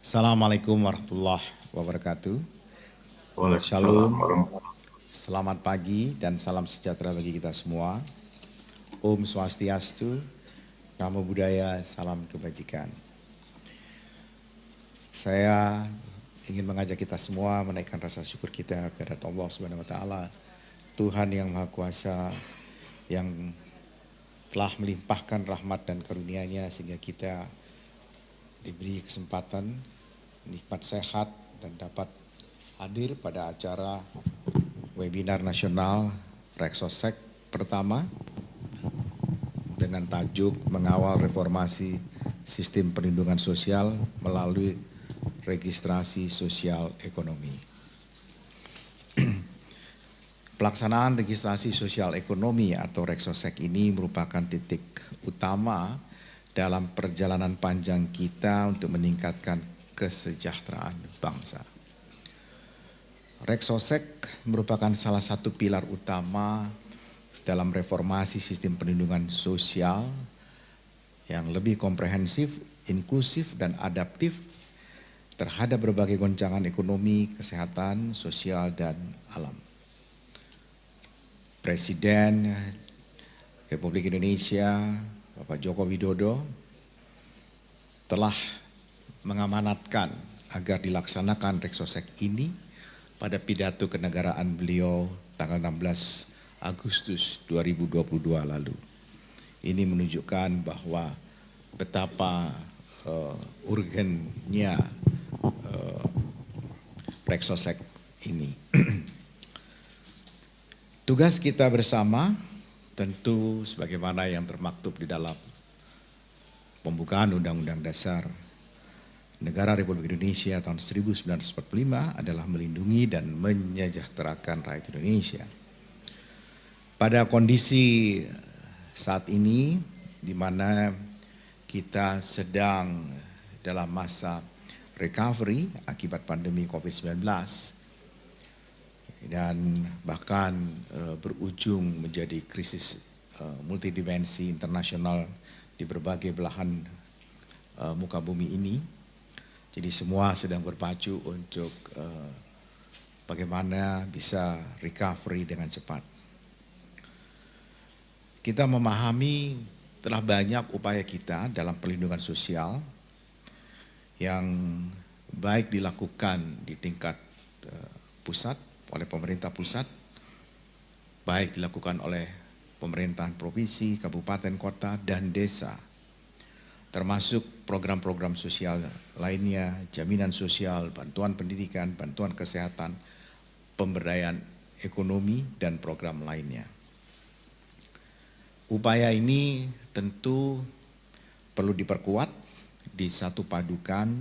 Assalamualaikum warahmatullahi wabarakatuh. Waalaikumsalam Shalom, warahmatullahi. selamat pagi dan salam sejahtera bagi kita semua. Om Swastiastu, Namo Buddhaya, salam kebajikan. Saya ingin mengajak kita semua menaikkan rasa syukur kita kepada Allah Subhanahu wa taala, Tuhan yang Maha Kuasa yang telah melimpahkan rahmat dan karunia-Nya sehingga kita diberi kesempatan nikmat sehat dan dapat hadir pada acara webinar nasional Reksosek pertama dengan tajuk mengawal reformasi sistem perlindungan sosial melalui registrasi sosial ekonomi. Pelaksanaan registrasi sosial ekonomi atau Reksosek ini merupakan titik utama dalam perjalanan panjang kita untuk meningkatkan kesejahteraan bangsa. Reksosek merupakan salah satu pilar utama dalam reformasi sistem perlindungan sosial yang lebih komprehensif, inklusif, dan adaptif terhadap berbagai goncangan ekonomi, kesehatan, sosial, dan alam. Presiden Republik Indonesia Bapak Joko Widodo telah mengamanatkan agar dilaksanakan Reksosek ini pada pidato kenegaraan beliau tanggal 16 Agustus 2022 lalu. Ini menunjukkan bahwa betapa urgennya Reksosek ini. Tugas kita bersama tentu sebagaimana yang termaktub di dalam pembukaan Undang-Undang Dasar Negara Republik Indonesia tahun 1945 adalah melindungi dan menyejahterakan rakyat Indonesia. Pada kondisi saat ini di mana kita sedang dalam masa recovery akibat pandemi COVID-19 dan bahkan berujung menjadi krisis multidimensi internasional di berbagai belahan muka bumi ini. Jadi semua sedang berpacu untuk bagaimana bisa recovery dengan cepat. Kita memahami telah banyak upaya kita dalam perlindungan sosial yang baik dilakukan di tingkat pusat oleh pemerintah pusat, baik dilakukan oleh pemerintahan provinsi, kabupaten, kota, dan desa, termasuk program-program sosial lainnya, jaminan sosial, bantuan pendidikan, bantuan kesehatan, pemberdayaan ekonomi, dan program lainnya. Upaya ini tentu perlu diperkuat, disatu padukan,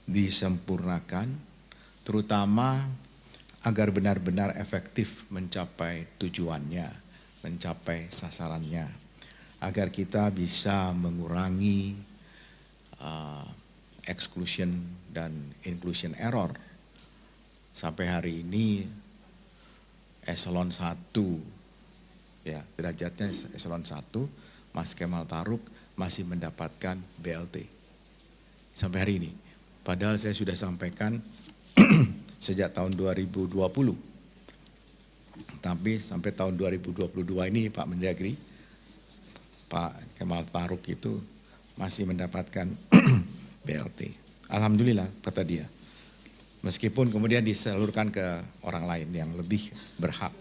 disempurnakan, terutama agar benar-benar efektif mencapai tujuannya, mencapai sasarannya, agar kita bisa mengurangi exclusion dan inclusion error. Sampai hari ini eselon 1, ya derajatnya eselon 1, Mas Kemal Taruk masih mendapatkan BLT. Sampai hari ini. Padahal saya sudah sampaikan sejak tahun 2020. Tapi sampai tahun 2022 ini Pak Mendagri, Pak Kemal Taruk itu masih mendapatkan BLT. Alhamdulillah kata dia. Meskipun kemudian disalurkan ke orang lain yang lebih berhak.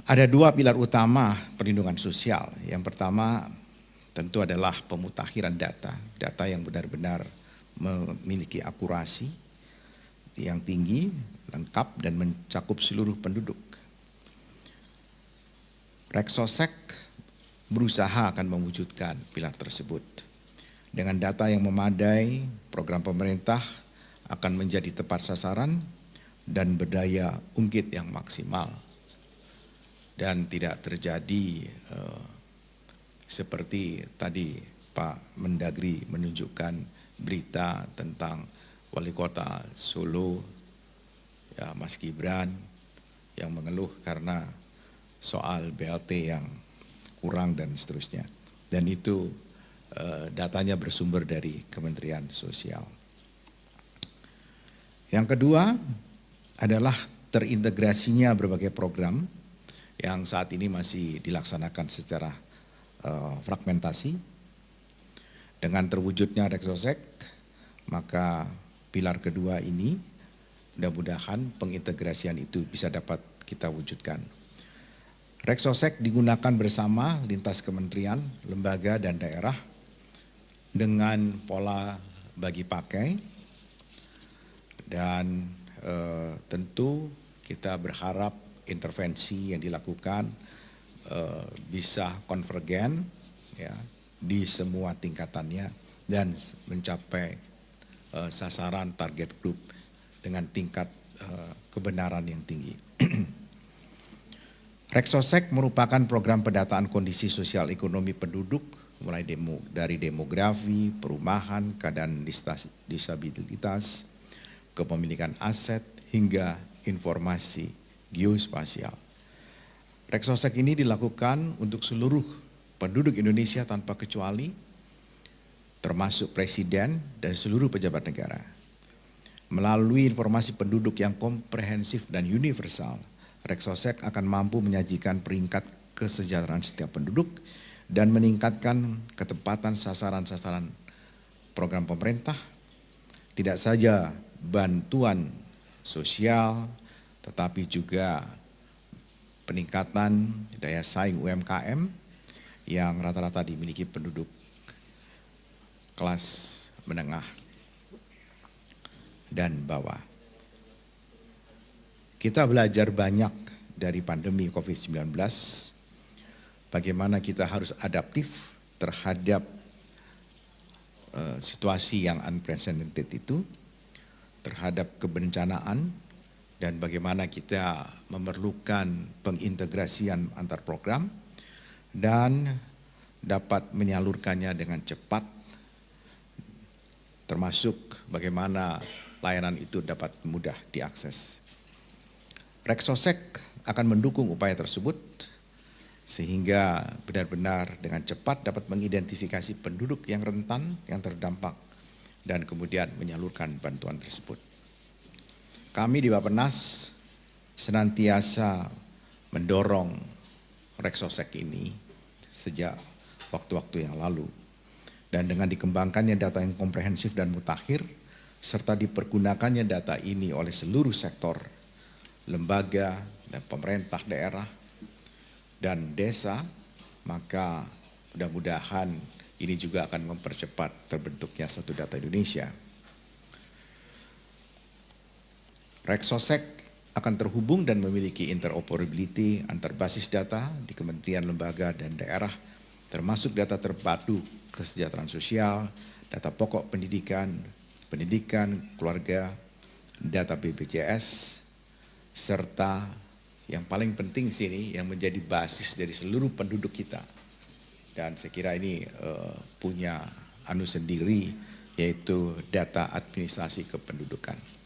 Ada dua pilar utama perlindungan sosial. Yang pertama tentu adalah pemutakhiran data. Data yang benar-benar memiliki akurasi yang tinggi, lengkap, dan mencakup seluruh penduduk. Reksosek berusaha akan mewujudkan pilar tersebut. Dengan data yang memadai, program pemerintah akan menjadi tepat sasaran dan berdaya ungkit yang maksimal. Dan tidak terjadi seperti tadi Pak Mendagri menunjukkan berita tentang wali kota Solo, ya Mas Gibran, yang mengeluh karena soal BLT yang kurang dan seterusnya. Dan itu datanya bersumber dari Kementerian Sosial. Yang kedua adalah terintegrasinya berbagai program yang saat ini masih dilaksanakan secara fragmentasi. Dengan terwujudnya Reksosek, maka pilar kedua ini mudah-mudahan pengintegrasian itu bisa dapat kita wujudkan. Reksosek digunakan bersama lintas kementerian, lembaga, dan daerah dengan pola bagi pakai, dan tentu kita berharap intervensi yang dilakukan bisa konvergen ya, di semua tingkatannya dan mencapai sasaran target group dengan tingkat kebenaran yang tinggi. Reksosek merupakan program pendataan kondisi sosial ekonomi penduduk mulai dari demografi, perumahan, keadaan disabilitas, kepemilikan aset, hingga informasi geospasial. Reksosek ini dilakukan untuk seluruh penduduk Indonesia tanpa kecuali, termasuk presiden dan seluruh pejabat negara. Melalui informasi penduduk yang komprehensif dan universal, Reksosek akan mampu menyajikan peringkat kesejahteraan setiap penduduk dan meningkatkan ketepatan sasaran-sasaran program pemerintah, tidak saja bantuan sosial, tetapi juga peningkatan daya saing UMKM yang rata-rata dimiliki penduduk kelas menengah dan bawah. Kita belajar banyak dari pandemi COVID-19, bagaimana kita harus adaptif terhadap situasi yang unprecedented itu, terhadap kebencanaan, dan bagaimana kita memerlukan pengintegrasian antar program dan dapat menyalurkannya dengan cepat, termasuk bagaimana layanan itu dapat mudah diakses. Reksosek akan mendukung upaya tersebut sehingga benar-benar dengan cepat dapat mengidentifikasi penduduk yang rentan, yang terdampak, dan kemudian menyalurkan bantuan tersebut. Kami di Bappenas senantiasa mendorong Reksosek ini sejak waktu-waktu yang lalu. Dan dengan dikembangkannya data yang komprehensif dan mutakhir, serta dipergunakannya data ini oleh seluruh sektor, lembaga, dan pemerintah daerah, dan desa, maka mudah-mudahan ini juga akan mempercepat terbentuknya satu data Indonesia. Reksosek akan terhubung dan memiliki interoperability antar basis data di kementerian, lembaga, dan daerah, termasuk data terpadu kesejahteraan sosial, data pokok pendidikan, keluarga, data BPJS, serta yang paling penting sini yang menjadi basis dari seluruh penduduk kita. Dan saya kira ini punya anu sendiri, yaitu data administrasi kependudukan.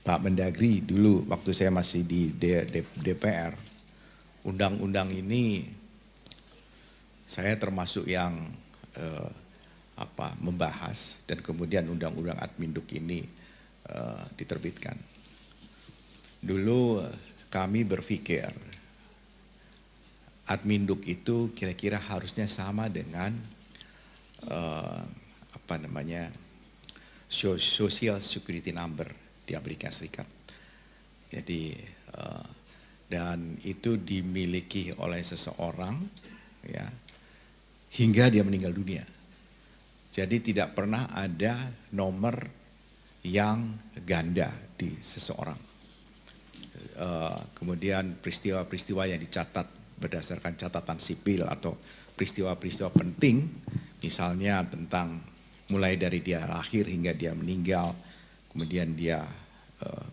Pak Mendagri dulu waktu saya masih di DPR, undang-undang ini saya termasuk yang membahas, dan kemudian undang-undang Adminduk ini diterbitkan. Dulu kami berpikir Adminduk itu kira-kira harusnya sama dengan Social Security Number di Amerika Serikat. Jadi dan itu dimiliki oleh seseorang ya hingga dia meninggal dunia. Jadi tidak pernah ada nomor yang ganda di seseorang. Kemudian peristiwa-peristiwa yang dicatat berdasarkan catatan sipil atau peristiwa-peristiwa penting, misalnya tentang mulai dari dia lahir hingga dia meninggal, kemudian dia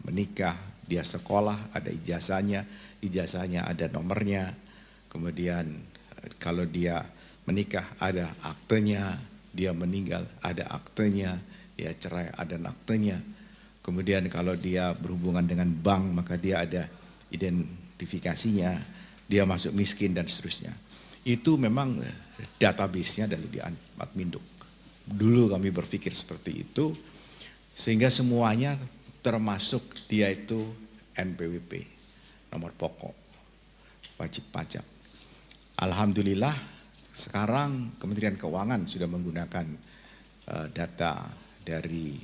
menikah, dia sekolah, ada ijazahnya ada nomornya, kemudian kalau dia menikah ada aktenya, dia meninggal ada aktenya, dia cerai ada aktenya. Kemudian kalau dia berhubungan dengan bank maka dia ada identifikasinya, dia masuk miskin dan seterusnya. itu memang database-nya dari di Adminduk. Dulu kami berpikir seperti itu, sehingga semuanya termasuk dia itu NPWP, nomor pokok, wajib pajak. Alhamdulillah sekarang Kementerian Keuangan sudah menggunakan data dari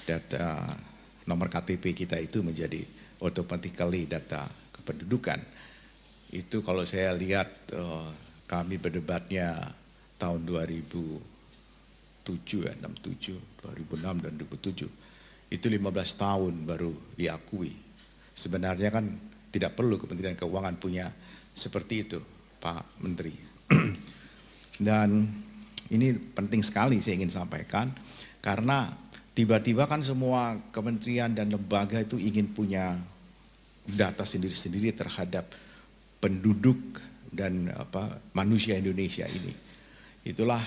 data nomor KTP kita itu menjadi automatically data kependudukan. Itu kalau saya lihat kami berdebatnya tahun 2007 ya, 2006 dan 2007. Itu 15 tahun baru diakui. Sebenarnya kan tidak perlu Kementerian Keuangan punya seperti itu, Pak Menteri. Dan ini penting sekali saya ingin sampaikan, karena tiba-tiba kan semua kementerian dan lembaga itu ingin punya data sendiri-sendiri terhadap penduduk dan manusia Indonesia ini. Itulah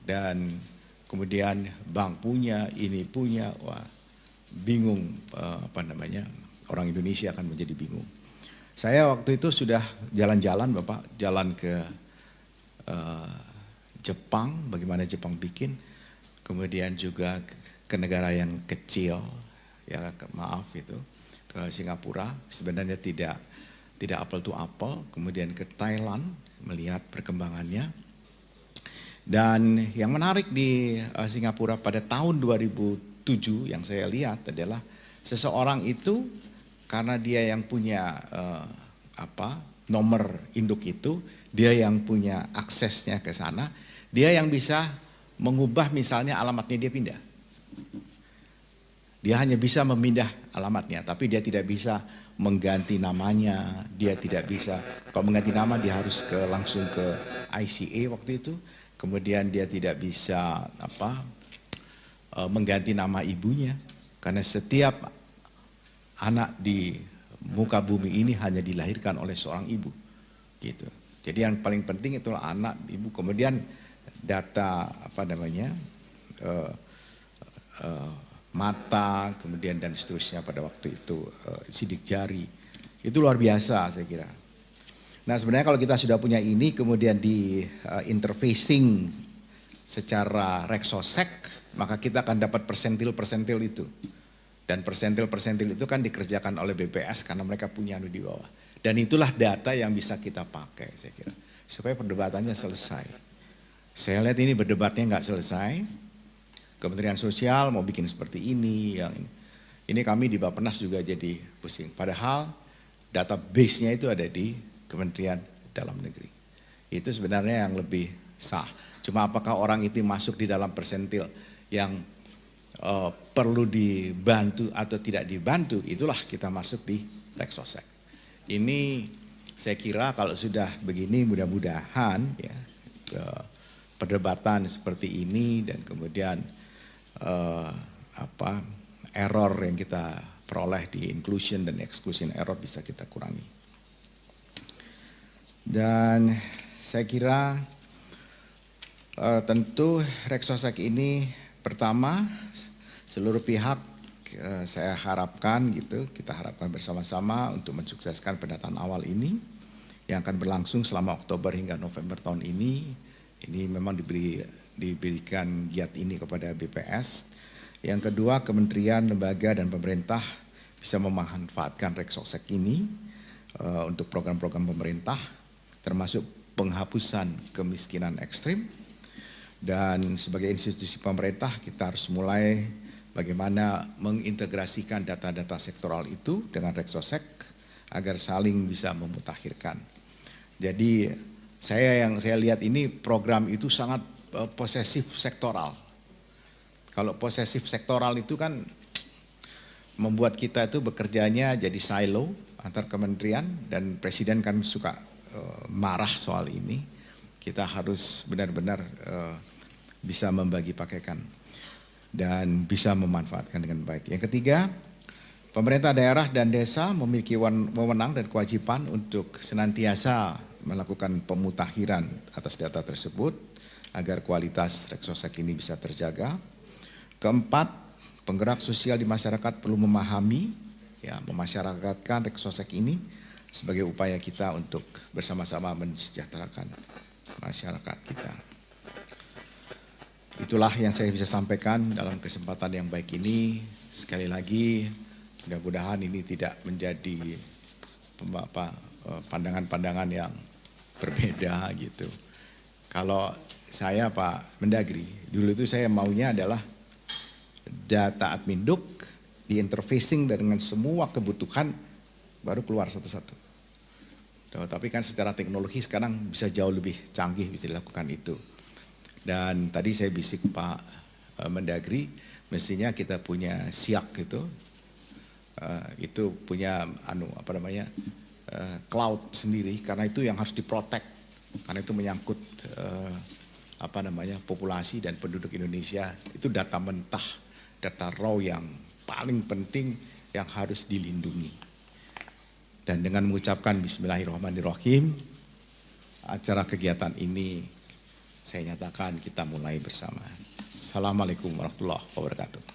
dan kemudian bank punya, ini punya, wah bingung orang Indonesia akan menjadi bingung. Saya waktu itu sudah jalan-jalan Bapak, jalan ke Jepang, bagaimana Jepang bikin, kemudian juga ke negara yang kecil, ya maaf itu, ke Singapura, sebenarnya tidak apple to apple, kemudian ke Thailand, melihat perkembangannya. Dan yang menarik di Singapura pada tahun 2007 yang saya lihat adalah seseorang itu karena dia yang punya nomor induk itu, dia yang punya aksesnya ke sana, dia yang bisa mengubah misalnya alamatnya dia pindah. Dia hanya bisa memindah alamatnya, tapi dia tidak bisa mengganti namanya, dia tidak bisa, kalau mengganti nama dia harus langsung ke ICA waktu itu, kemudian dia tidak bisa mengganti nama ibunya, karena setiap anak di muka bumi ini hanya dilahirkan oleh seorang ibu, gitu. Jadi yang paling penting itulah anak, ibu, kemudian data mata, kemudian dan seterusnya pada waktu itu sidik jari, itu luar biasa saya kira. Nah sebenarnya kalau kita sudah punya ini, kemudian di interfacing secara Rexosec, maka kita akan dapat persentil-persentil itu. Dan persentil-persentil itu kan dikerjakan oleh BPS karena mereka punya di bawah. Dan itulah data yang bisa kita pakai saya kira, supaya perdebatannya selesai. Saya lihat ini berdebatnya nggak selesai. Kementerian Sosial mau bikin seperti ini, yang ini kami di Bappenas juga jadi pusing. Padahal database-nya itu ada di Kementerian Dalam Negeri. Itu sebenarnya yang lebih sah. Cuma apakah orang itu masuk di dalam persentil yang perlu dibantu atau tidak dibantu, itulah kita masuk di Rexosec. Ini saya kira kalau sudah begini mudah-mudahan ya perdebatan seperti ini dan kemudian error yang kita peroleh di inclusion dan exclusion error bisa kita kurangi. Dan saya kira tentu Rexosec ini pertama seluruh pihak saya harapkan gitu, kita harapkan bersama-sama untuk mensukseskan pendataan awal ini yang akan berlangsung selama Oktober hingga November tahun ini. Ini memang diberikan giat ini kepada BPS. Yang kedua, kementerian, lembaga dan pemerintah bisa memanfaatkan Rexosec ini untuk program-program pemerintah, termasuk penghapusan kemiskinan ekstrim. Dan sebagai institusi pemerintah kita harus mulai bagaimana mengintegrasikan data-data sektoral itu dengan Rexosec agar saling bisa memutakhirkan. Jadi yang saya lihat ini program itu sangat posesif sektoral. Kalau posesif sektoral itu kan membuat kita itu bekerjanya jadi silo antar kementerian, dan presiden kan suka marah soal ini. Kita harus benar-benar bisa membagi pakaikan dan bisa memanfaatkan dengan baik. Yang ketiga, pemerintah daerah dan desa memiliki wewenang dan kewajiban untuk senantiasa melakukan pemutakhiran atas data tersebut agar kualitas Rexosec ini bisa terjaga. Keempat, penggerak sosial di masyarakat perlu memahami, ya, memasyarakatkan Rexosec ini sebagai upaya kita untuk bersama-sama mensejahterakan masyarakat kita. Itulah yang saya bisa sampaikan dalam kesempatan yang baik ini. Sekali lagi, mudah-mudahan ini tidak menjadi pandangan-pandangan yang berbeda gitu. Kalau saya Pak Mendagri, dulu itu saya maunya adalah data adminduk diinterfacing dengan semua kebutuhan baru keluar satu-satu. Tapi kan secara teknologi sekarang bisa jauh lebih canggih bisa dilakukan itu. Dan tadi saya bisik Pak Mendagri, mestinya kita punya SIAK itu punya cloud sendiri, karena itu yang harus diprotek, karena itu menyangkut populasi dan penduduk Indonesia. Itu data mentah, data raw yang paling penting yang harus dilindungi. Dan dengan mengucapkan Bismillahirrahmanirrahim, acara kegiatan ini saya nyatakan kita mulai bersama. Assalamualaikum warahmatullahi wabarakatuh.